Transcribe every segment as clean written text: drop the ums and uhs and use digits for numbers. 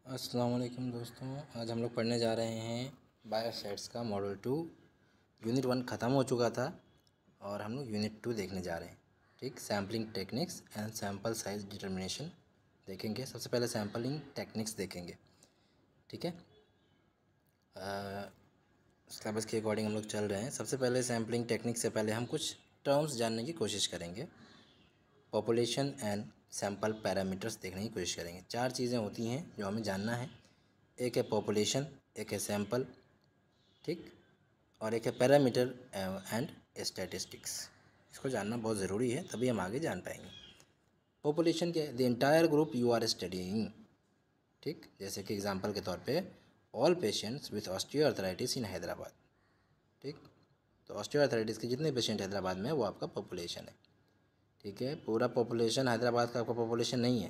अस्सलाम वालेकुम दोस्तों, आज हम लोग पढ़ने जा रहे हैं बायोसेट्स का मॉडल 2। यूनिट 1 ख़त्म हो चुका था और हम लोग यूनिट 2 देखने जा रहे हैं। ठीक, sampling techniques and sample size determination देखेंगे। सबसे पहले सैम्पलिंग टेक्निक्स देखेंगे। ठीक है, सिलेबस के अकॉर्डिंग हम लोग चल रहे हैं। सबसे पहले सैम्पलिंग टेक्निक से पहले हम कुछ टर्म्स जानने की कोशिश करेंगे। पॉपुलेशन एंड सैम्पल पैरामीटर्स देखने की कोशिश करेंगे। 4 चीज़ें होती हैं जो हमें जानना है। एक है पॉपुलेशन, एक है सैम्पल, ठीक, और एक है पैरामीटर एंड स्टैटिस्टिक्स। इसको जानना बहुत ज़रूरी है, तभी हम आगे जान पाएंगे। पॉपुलेशन क्या है? The entire group you are studying. ठीक, जैसे कि एग्जांपल के तौर पे all patients with osteoarthritis in Hyderabad. ठीक, तो ऑस्टियोआर्थराइटिस के जितने पेशेंट हैदराबाद में है वो आपका पॉपुलेशन है। ठीक है, पूरा पॉपुलेशन हैदराबाद का आपका पॉपुलेशन नहीं है,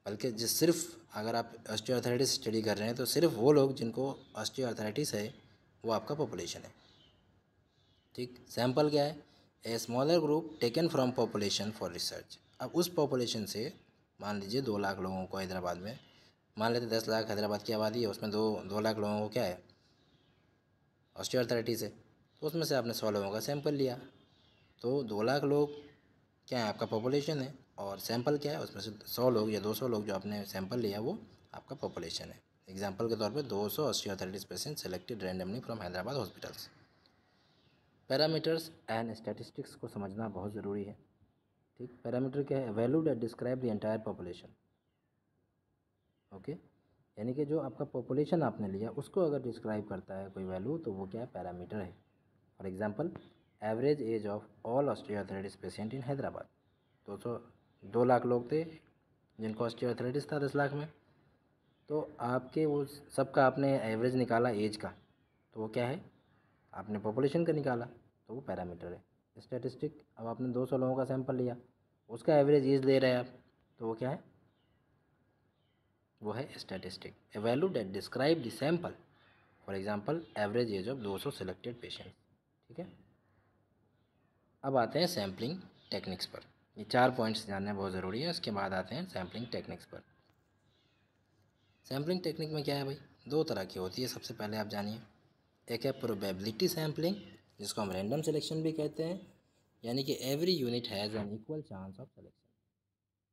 बल्कि जिस सिर्फ अगर आप ऑस्टियोआर्थराइटिस स्टडी कर रहे हैं तो सिर्फ वो लोग जिनको ऑस्टियोआर्थराइटिस है वो आपका पॉपुलेशन है। ठीक, सैम्पल क्या है? A smaller group taken from population for research. अब उस पॉपुलेशन से मान लीजिए 2 लाख लोगों को हैदराबाद में, मान लेते 10 लाख हैदराबाद की आबादी है, उसमें 2 लाख लोगों को क्या है? ऑस्टियोआर्थराइटिस है। तो उसमें से आपने 100 लोगों का सैंपल लिया, तो 2 लाख लोग क्या है? आपका पॉपुलेशन है। और सैंपल क्या है? उसमें से 100 लोग या 200 लोग जो आपने सैंपल लिया वो आपका पॉपुलेशन है। एग्जाम्पल के तौर पे 200 osteoarthritis patient selected randomly from Hyderabad hospitals. Parameters and statistics को समझना बहुत ज़रूरी है। ठीक, पैरामीटर क्या है? Value that describe the entire population. Okay, यानी कि जो आपका पॉपुलेशन आपने लिया उसको अगर डिस्क्राइब करता है कोई वैल्यू तो वो क्या है? पैरामीटर है। For example, average age of all osteoarthritis patient in Hyderabad. 2 lakh लोग थे जिनको ऑस्टियोआर्थराइटिस था 10 लाख में, तो आपके वो सबका आपने एवरेज निकाला एज का, तो वो क्या है? आपने पॉपुलेशन का निकाला, तो वो पैरामीटर है। स्टैटिस्टिक, अब आपने 200 लोगों का सैंपल लिया, उसका एवरेज एज ले रहे हैं आप, तो वो क्या है? वो है statistic. A value that describe the sample, for example average age of 200 selected patient. ठीक है, अब आते हैं सैम्पलिंग टेक्निक्स पर। ये 4 पॉइंट्स जानने बहुत ज़रूरी है। उसके बाद आते हैं सैम्पलिंग टेक्निक्स पर। सैम्पलिंग टेक्निक में क्या है भाई? 2 तरह की होती है, सबसे पहले आप जानिए। एक है प्रोबेबिलिटी सैम्पलिंग, जिसको हम रैंडम सिलेक्शन भी कहते हैं, यानी कि every unit has an equal chance of selection.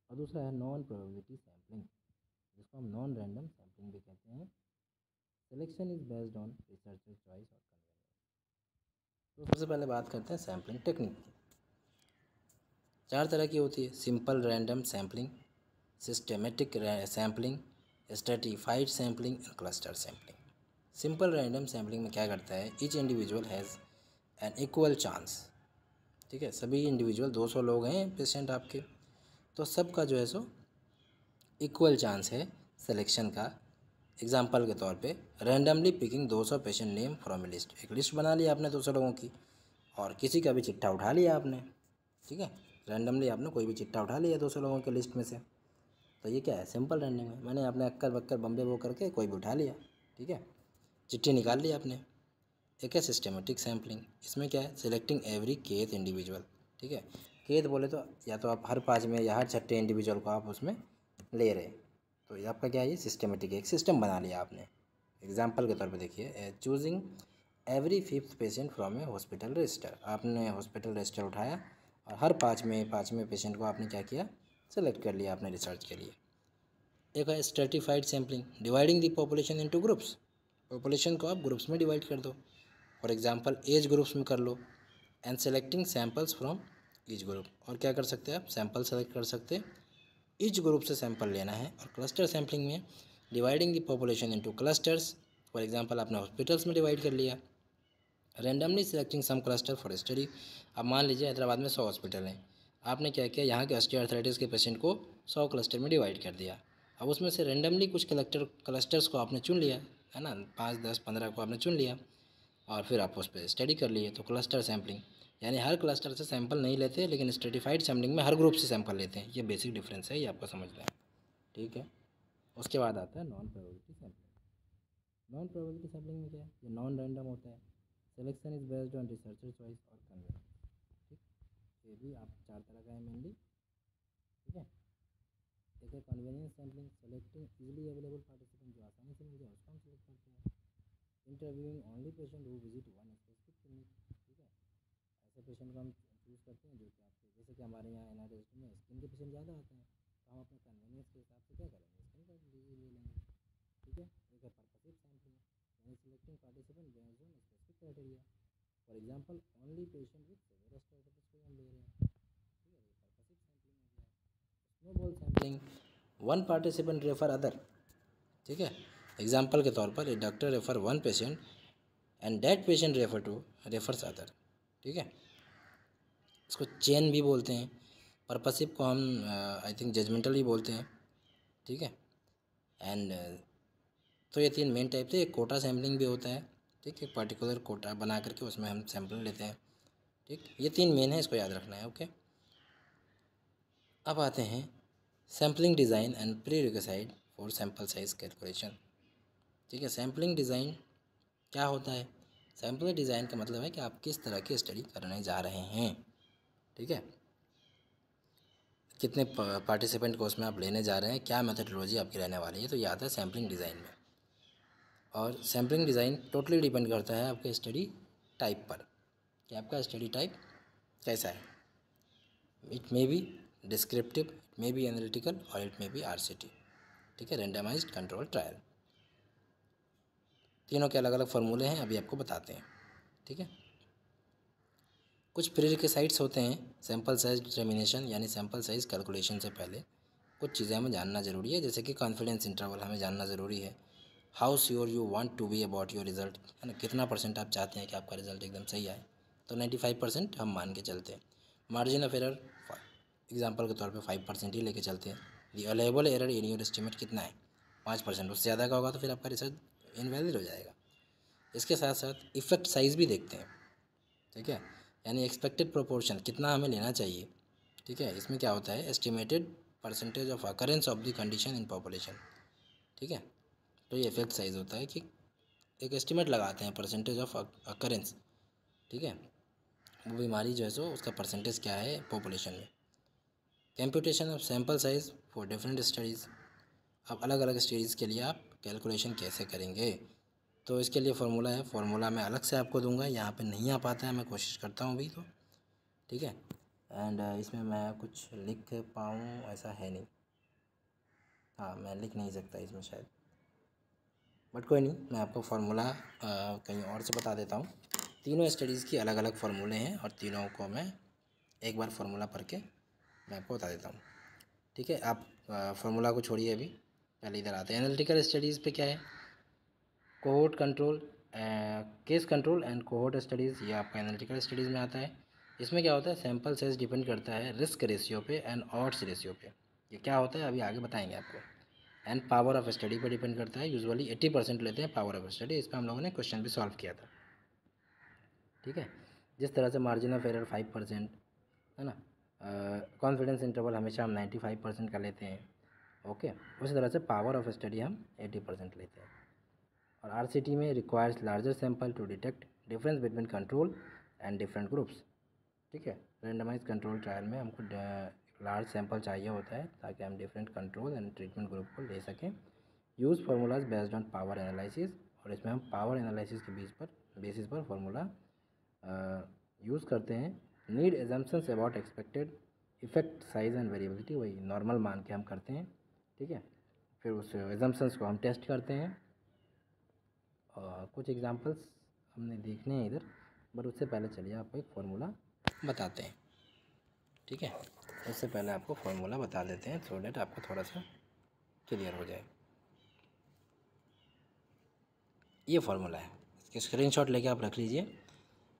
और दूसरा है नॉन प्रोबेबिलिटी सैम्पलिंग, जिसको हम नॉन रैंडम सैम्पलिंग भी कहते हैं। Selection is based on researcher choice और कन्वीनियंस। तो सबसे पहले बात करते हैं सैम्पलिंग टेक्निक की। 4 तरह की होती है: simple random sampling, systematic sampling, stratified sampling and cluster sampling. Simple random sampling में क्या करता है? Each individual has an equal chance. ठीक है, सभी इंडिविजुअल 200 लोग हैं पेशेंट आपके, तो सबका जो है सो इक्वल चांस है सिलेक्शन का। एग्जाम्पल के तौर पे randomly picking 200 patient name from A list. एक लिस्ट बना लिया आपने 200 लोगों की, और किसी का भी चिट्ठा उठा लिया आपने। ठीक है, रैंडमली आपने कोई भी चिट्ठा उठा लिया 200 लोगों के लिस्ट में से, तो ये क्या है? सिंपल रैंडम है। मैंने अपने अक्कर बक्कर बम्बे वो करके कोई भी उठा लिया। ठीक है, चिट्ठी निकाल ली आपने। एक है सिस्टेमेटिक सैम्पलिंग, इसमें क्या है? Selecting every kth individual. ठीक है, केथ बोले तो या तो आप हर 5 में या हर 6ठे इंडिविजुअल को आप उसमें ले रहे, तो ये आपका क्या है? ये सिस्टेमेटिक, एक सिस्टम बना लिया आपने। एग्जाम्पल के तौर पे देखिए, choosing every 5th patient from A hospital register. आपने हॉस्पिटल रजिस्टर उठाया और हर 5 में पेशेंट को आपने क्या किया? सेलेक्ट कर लिया आपने रिसर्च के लिए। एक है stratified sampling, dividing the population into groups. Population को आप ग्रुप्स में डिवाइड कर दो। फॉर एग्जांपल एज ग्रुप्स में कर लो, and selecting samples from each group. और क्या कर सकते हैं आप? सैंपल सेलेक्ट कर सकते हैं, ईच ग्रुप से सैंपल लेना है। और क्लस्टर सैम्पलिंग में dividing the population into clusters. For example आपने हॉस्पिटल्स में डिवाइड कर लिया। Randomly selecting some cluster for study. अब मान लीजिए हैदराबाद में 100 हॉस्पिटल हैं, आपने क्या किया? यहाँ के ऑस्टियोआर्थराइटिस के पेशेंट को 100 क्लस्टर में डिवाइड कर दिया। अब उसमें से रैंडमली कुछ क्लस्टर्स को आपने चुन लिया, है ना, 5, 10, 15 को आपने चुन लिया, और फिर आप उस पर स्टडी कर लिए। तो क्लस्टर सैम्पलिंग, यानी हर क्लस्टर से सैंपल नहीं लेते, लेकिन स्ट्रेटिफाइड सैम्पलिंग में हर ग्रुप से सैंपल लेते हैं। ये बेसिक डिफरेंस है, ये आपको समझना है। ठीक है, उसके बाद आता है non probability sampling. Non probability sampling में क्या है? ये नॉन रैंडम होता है। Selection is based on researcher choice और कन्वीनियंस। ठीक, ये भी आप 4 तरह का है मेनली। ठीक है, एक है convenience sampling, selecting easily available participant जो आसानी से मिल जाए उसको हम सेलेक्ट करते हैं। Interviewing only patient who visit one specific clinic, ठीक है, ऐसे पेशेंट को हम चूज़ करते हैं जो कि आपके, जैसे कि हमारे यहाँ एनआरएस में स्किन के पेशेंट ज़्यादा आते हैं, तो हम अपने कन्वीनियंस के हिसाब से क्या करेंगे, स्किन का डिजीज ले लेंगे, ठीक है। एक है पर्पसिव सैम्पलिंग, यानी selecting participant based on specific criteria, for example only patient with severe स्टाइटिस को हम ले रहे हैं, ठीक है, ये पर्पसिव सैम्पलिंग हो गया। Snowball sampling, one participant refer other, ठीक है, एग्जाम्पल के तौर पर a doctor refer one patient and that patient refers other, ठीक है, इसको चेन भी बोलते हैं। पर्पसिव को हम आई थिंक जजमेंटल ही बोलते हैं, ठीक है। एंड तो ये तीन मेन टाइप थे। एक कोटा सैम्पलिंग भी होता है, ठीक है, पर्टिकुलर कोटा बना करके उसमें हम सैंपल लेते हैं, ठीक, ये तीन मेन है, इसको याद रखना है, ओके। अब आते हैं sampling design and pre requisite for sample size calculation, ठीक है। सैम्पलिंग डिज़ाइन क्या होता है? सैम्पलिंग डिज़ाइन का मतलब है कि आप किस तरह की स्टडी करने जा रहे हैं, ठीक है, कितने पार्टिसिपेंट को उसमें आप लेने जा रहे हैं, क्या मेथडोलॉजी आपकी रहने वाली है, तो ये आता है सैम्पलिंग डिज़ाइन में। और सैम्पलिंग डिज़ाइन टोटली डिपेंड करता है आपके स्टडी टाइप पर, कि आपका स्टडी टाइप कैसा है। It may be descriptive, it may be analytical और इट मे बी आरसीटी, ठीक है, रैंडमाइज्ड कंट्रोल ट्रायल। तीनों के अलग अलग फार्मूले हैं, अभी आपको बताते हैं, ठीक है। कुछ प्रीरिक्विजिट्स होते हैं सैम्पल साइज डिटर्मिनेशन, यानी सैम्पल साइज कैलकुलेशन से पहले कुछ चीज़ें हमें जानना ज़रूरी है, जैसे कि कॉन्फिडेंस इंटरवल हमें जानना ज़रूरी है। How sure you want to be about your result, है ना, कितना % आप चाहते हैं कि आपका रिजल्ट एकदम सही आए, तो 95% हम मान के चलते हैं। मार्जिन ऑफ एरर एग्जाम्पल के तौर पे 5% ही लेके चलते हैं। The allowable error in your estimate कितना है, 5%, उससे ज़्यादा का होगा तो फिर आपका रिजल्ट इनवैलिड हो जाएगा। इसके साथ साथ इफेक्ट साइज़ भी देखते हैं, ठीक है, यानी एक्सपेक्टेड प्रोपोर्शन कितना हमें लेना चाहिए, ठीक है। इसमें क्या होता है, estimated percentage of occurrence of the condition in population, ठीक है। तो ये इफेक्ट साइज होता है कि एक एस्टिमेट लगाते हैं परसेंटेज ऑफ अकरेंस, ठीक है, वो बीमारी जो है सो उसका परसेंटेज क्या है पॉपुलेशन में। Computation of sample size for different studies, अब अलग अलग स्टडीज़ के लिए आप कैलकुलेशन कैसे करेंगे, तो इसके लिए फार्मूला है, फार्मूला मैं अलग से आपको दूंगा, यहाँ पे नहीं आ पाता है, मैं कोशिश करता हूँ भी, तो ठीक है। एंड इसमें मैं कुछ लिख पाऊँ ऐसा है नहीं, हाँ मैं लिख नहीं सकता इसमें शायद, बट कोई नहीं, मैं आपको फार्मूला कहीं और से बता देता हूँ। तीनों स्टडीज़ की अलग अलग फार्मूले हैं और तीनों को मैं एक बार फार्मूला पढ़ के मैं आपको बता देता हूँ, ठीक है। आप फार्मूला को छोड़िए, अभी पहले इधर आते हैं। एनालिटिकल स्टडीज़ पे क्या है, cohort control, case control and cohort studies, ये आपका एनालिटिकल स्टडीज़ में आता है। इसमें क्या होता है, सैम्पल साइज डिपेंड करता है रिस्क रेशियो पे एंड ऑड्स रेशियो पे। ये क्या होता है अभी आगे बताएंगे आपको। एंड पावर ऑफ स्टडी पर डिपेंड करता है, यूजुअली 80% लेते हैं पावर ऑफ स्टडी, इस पर हम लोगों ने क्वेश्चन भी सॉल्व किया था, ठीक है। जिस तरह से मार्जिन ऑफ एरर 5%, है ना, कॉन्फिडेंस इंटरवल हमेशा हम 95% का लेते हैं, ओके, उसी तरह से पावर ऑफ स्टडी हम 80% लेते हैं। और आरसीटी में requires larger sample to detect difference between control and different groups, ठीक है। रैंडमाइज कंट्रोल ट्रायल में हमको लार्ज सैंपल चाहिए होता है ताकि हम different control and treatment group को ले सकें। Use formulas based on power analysis, और इसमें हम पावर एनालिसिस के बेसिस पर फार्मूला यूज़ करते हैं। Need assumptions about expected effect size and variability, वही नॉर्मल मान के हम करते हैं, ठीक है। फिर उस एजम्पशंस को हम टेस्ट करते हैं, और कुछ एग्जांपल्स हमने देखने हैं इधर, बट उससे पहले चलिए आपको एक फार्मूला बताते हैं, ठीक है। उससे पहले आपको फार्मूला बता देते हैं सो डैट आपको थोड़ा सा क्लियर हो जाए। ये फार्मूला है, इसके स्क्रीनशॉट लेके आप रख लीजिए।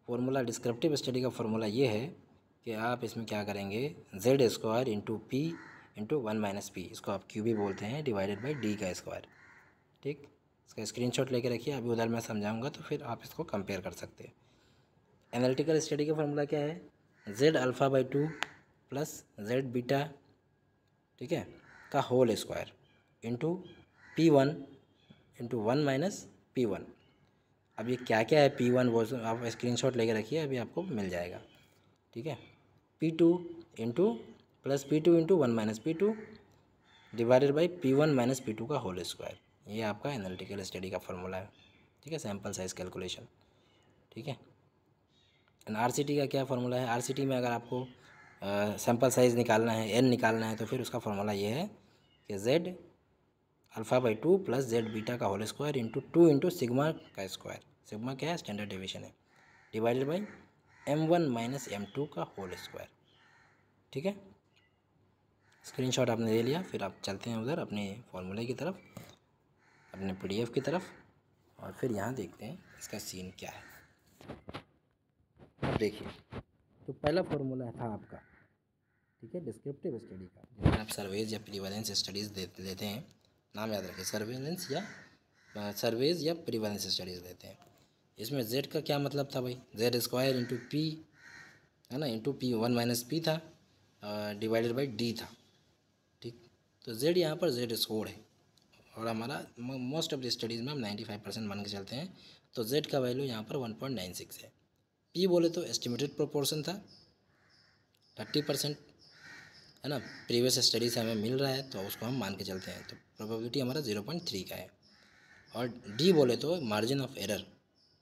फार्मूला डिस्क्रिप्टिव स्टडी का फार्मूला ये है कि आप इसमें क्या करेंगे, Z square into P into 1 - P, इसको आप क्यू भी बोलते हैं, डिवाइडेड बाई डी का स्क्वायर, ठीक। इसका स्क्रीनशॉट लेके रखिए, अभी उधर मैं समझाऊंगा तो फिर आप इसको कंपेयर कर सकते हैं। एनालिटिकल स्टडी का फार्मूला क्या है, Z alpha by 2 plus Z beta, ठीक है, का whole square into P1 into 1 - P1। अब ये क्या क्या है P1 वो आप स्क्रीनशॉट लेके रखिए, अभी आपको मिल जाएगा, ठीक है। P2 into plus P2 into 1 - P2 divided by P1 minus P2 का होल स्क्वायर। ये आपका एनालिटिकल स्टडी का फॉर्मूला है, ठीक है, सैम्पल साइज कैलकुलेशन, ठीक है। एंड RCT का क्या फार्मूला है? RCT में अगर आपको सैम्पल साइज निकालना है, n निकालना है, तो फिर उसका फॉर्मूला ये है कि Z alpha by 2 plus Z beta का whole square into 2 into sigma का स्क्वायर। सिग्मा क्या है? स्टैंडर्ड डेविएशन है, divided by M1 minus M2 का होल स्क्वायर, ठीक है। स्क्रीनशॉट आपने ले लिया, फिर आप चलते हैं उधर अपने फॉर्मूले की तरफ, अपने PDF की तरफ, और फिर यहाँ देखते हैं इसका सीन क्या है। अब देखिए, तो पहला फॉर्मूला था आपका, ठीक है, डिस्क्रिप्टिव स्टडी का, जिसमें आप सर्वेज या प्रीवलेंस स्टडीज़ लेते हैं, नाम याद रखिए, सर्वेलेंस या सर्वेज या प्रीवलेंस स्टडीज़ लेते हैं। इसमें Z का क्या मतलब था भाई? Z स्क्वायर इंटू P है ना, इंटू P1 माइनस P था, डिवाइडेड बाई D था, ठीक। तो Z यहाँ पर Z स्कोर है, और हमारा मोस्ट ऑफ द स्टडीज़ में हम 95% मान के चलते हैं, तो Z का वैल्यू यहाँ पर 1.96 है। P बोले तो एस्टिमेटेड प्रोपोर्शन था 30%, है ना, प्रीवियस स्टडी से हमें मिल रहा है, तो उसको हम मान के चलते हैं, तो प्रोबेबिलिटी हमारा 0.3 का है। और D बोले तो मार्जिन ऑफ एरर,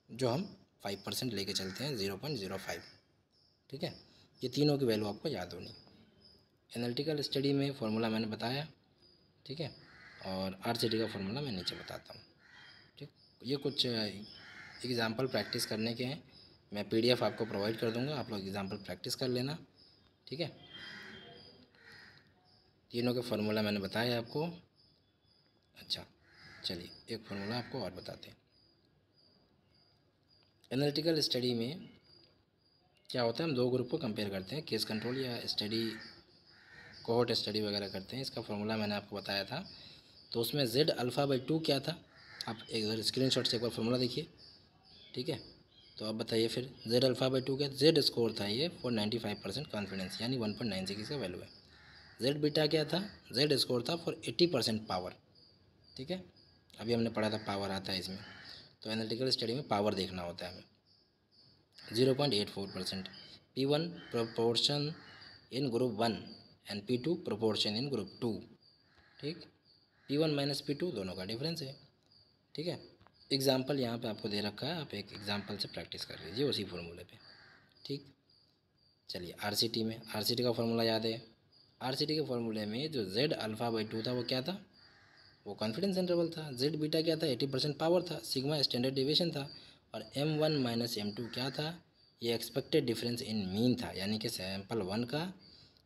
जो हम 5% लेके चलते हैं, 0.05, ठीक है। ये तीनों की वैल्यू आपको याद होनी। एनालिटिकल स्टडी में फॉर्मूला मैंने बताया, ठीक है, और RCT का फॉर्मूला मैं नीचे बताता हूँ, ठीक। ये कुछ एग्ज़ाम्पल प्रैक्टिस करने के हैं, मैं PDF आपको प्रोवाइड कर दूँगा, आप लोग एग्ज़ाम्पल प्रैक्टिस कर लेना, ठीक है। तीनों के फार्मूला मैंने बताया आपको। अच्छा, चलिए एक फार्मूला आपको और बताते हैं। एनालिटिकल स्टडी में क्या होता है, हम दो ग्रुप को कंपेयर करते हैं, केस कंट्रोल या स्टडी कोहोर्ट स्टडी वगैरह करते हैं। इसका फार्मूला मैंने आपको बताया था, तो उसमें Z अल्फ़ा बाई 2 क्या था? आप एक बार स्क्रीनशॉट से एक बार फार्मूला देखिए, ठीक है। तो आप बताइए फिर Z अल्फ़ा बाई 2 क्या? Z स्कोर था ये फॉर 95% कॉन्फिडेंस, यानी 1.96 का वैल्यू है। Z बीटा क्या था? Z स्कोर था फॉर 80% पावर, ठीक है। अभी हमने पढ़ा था पावर आता है इसमें, तो एनालिटिकल स्टडी में पावर देखना होता है हमें। 0.84%। P1 proportion in group 1 and P2 proportion in group 2, ठीक। P1 माइनस P2 दोनों का डिफरेंस है, ठीक है। एग्जाम्पल यहाँ पे आपको दे रखा है, आप एक एग्जाम्पल से प्रैक्टिस कर लीजिए उसी फॉर्मूले पे, ठीक। चलिए RCT में, RCT का फॉर्मूला याद है। RCT के फॉर्मूले में जो Z अल्फ़ा बाई 2 था वो क्या था? वो कॉन्फिडेंस इंटरवल था। Z बीटा क्या था? 80% पावर था। सिग्मा स्टैंडर्ड डेविएशन था। और M1 माइनस M2 क्या था? ये एक्सपेक्टेड डिफरेंस इन मीन था, यानी कि सैंपल 1 का,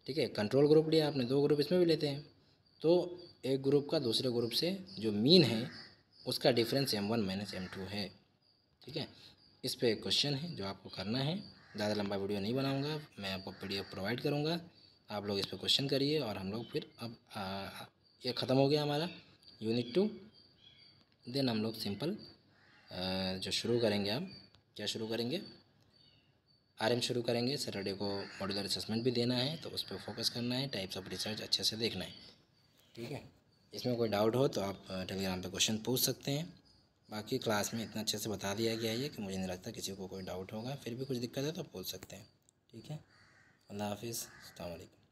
ठीक है, कंट्रोल ग्रुप लिया आपने, दो ग्रुप इसमें भी लेते हैं, तो एक ग्रुप का दूसरे ग्रुप से जो मीन है उसका डिफरेंस M1 माइनस M2 है, ठीक है। इस पर एक क्वेश्चन है जो आपको करना है, ज़्यादा लंबा वीडियो नहीं बनाऊंगा, मैं आपको PDF प्रोवाइड करूंगा, आप लोग इस पर क्वेश्चन करिए। और हम लोग फिर अब ये ख़त्म हो गया हमारा यूनिट 2। देन हम लोग सिंपल जो शुरू करेंगे, अब क्या शुरू करेंगे? RM शुरू करेंगे। सैटरडे को मॉड्यूलर असेसमेंट भी देना है, तो उस पर फोकस करना है, टाइप्स ऑफ रिसर्च अच्छे से देखना है, ठीक है। इसमें कोई डाउट हो तो आप टेलीग्राम पे क्वेश्चन पूछ सकते हैं। बाकी क्लास में इतना अच्छे से बता दिया गया है कि मुझे नहीं लगता किसी को कोई डाउट होगा। फिर भी कुछ दिक्कत है तो पूछ सकते हैं, ठीक है। अल्लाह हाफिज़, अस्सलाम वालेकुम।